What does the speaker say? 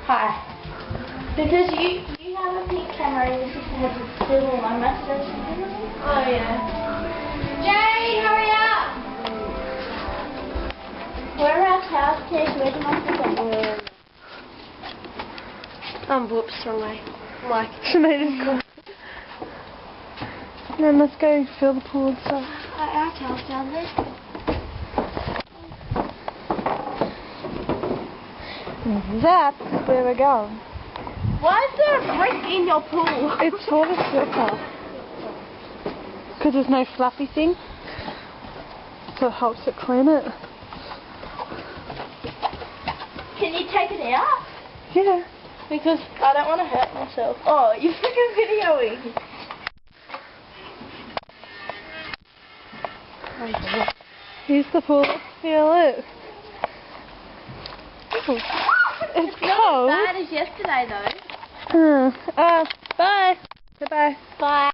Hi. Because you have a pink camera and your sister has a silver one. Must have something on it? Oh yeah. Jade, hurry up! Where are our towels, Tish? Where's my sister? Whoops, wrong way. Like, Tomato corn. Then let's go fill the pool and stuff. our towels down there. That's where we're going. Why is there a brick in your pool? It's for the filter. Because there's no fluffy thing. So it helps it clean it. Can you take it out? Yeah. Because I don't want to hurt myself. Oh, you're freaking videoing. Here's the pool. Let's feel it. Ooh. It's cold. Not as bad as yesterday though. Bye. Goodbye. Bye.